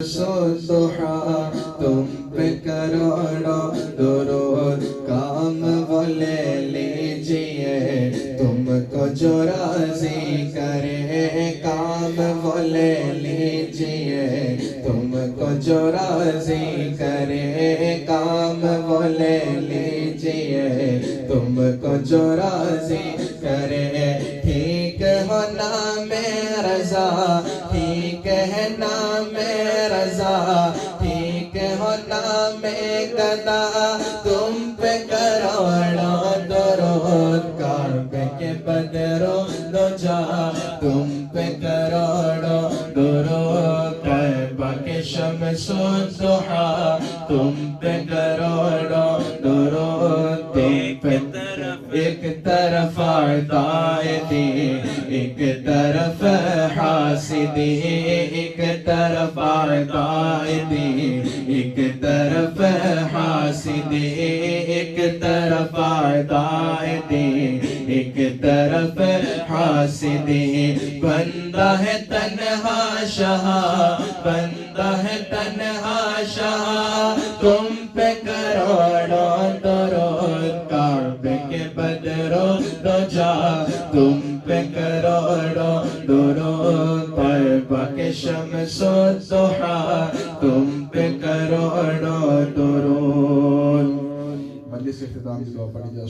الضحى تم پہ کروڑوں درود کام وہ لے لیجئے تم کو جو راضی کرے کام وہ لے لیجئے تم کو جو راضی کرے کام وہ لے لیجئے تم کو جو راضی کرے ٹھیک ہو نام رضا ٹھیک ہے نام رضا ٹھیک ہو نام گدا تم پہ کروڑوں درود کعبے کے بدرو دجا تم پہ کروڑوں درود کعبہ کے شمس الضحی تم پہ کروڑوں درود ایک طرف عدائدی ایک طرف حاسدی ایک طرف عدائدی ایک طرف حاسدی ایک طرف عدائدی ایک طرف حاسدی بندہ ہے تنہا شاہ بندہ ہے تنہا شاہ تم پہ کروڑوں درود کعبے کے بدرو دجا تم پہ کروڑوں درود طیبہ کے شمس الضحی تم پہ کروڑوں درود۔ مجلس اختتام کی دعا پڑھی جائے۔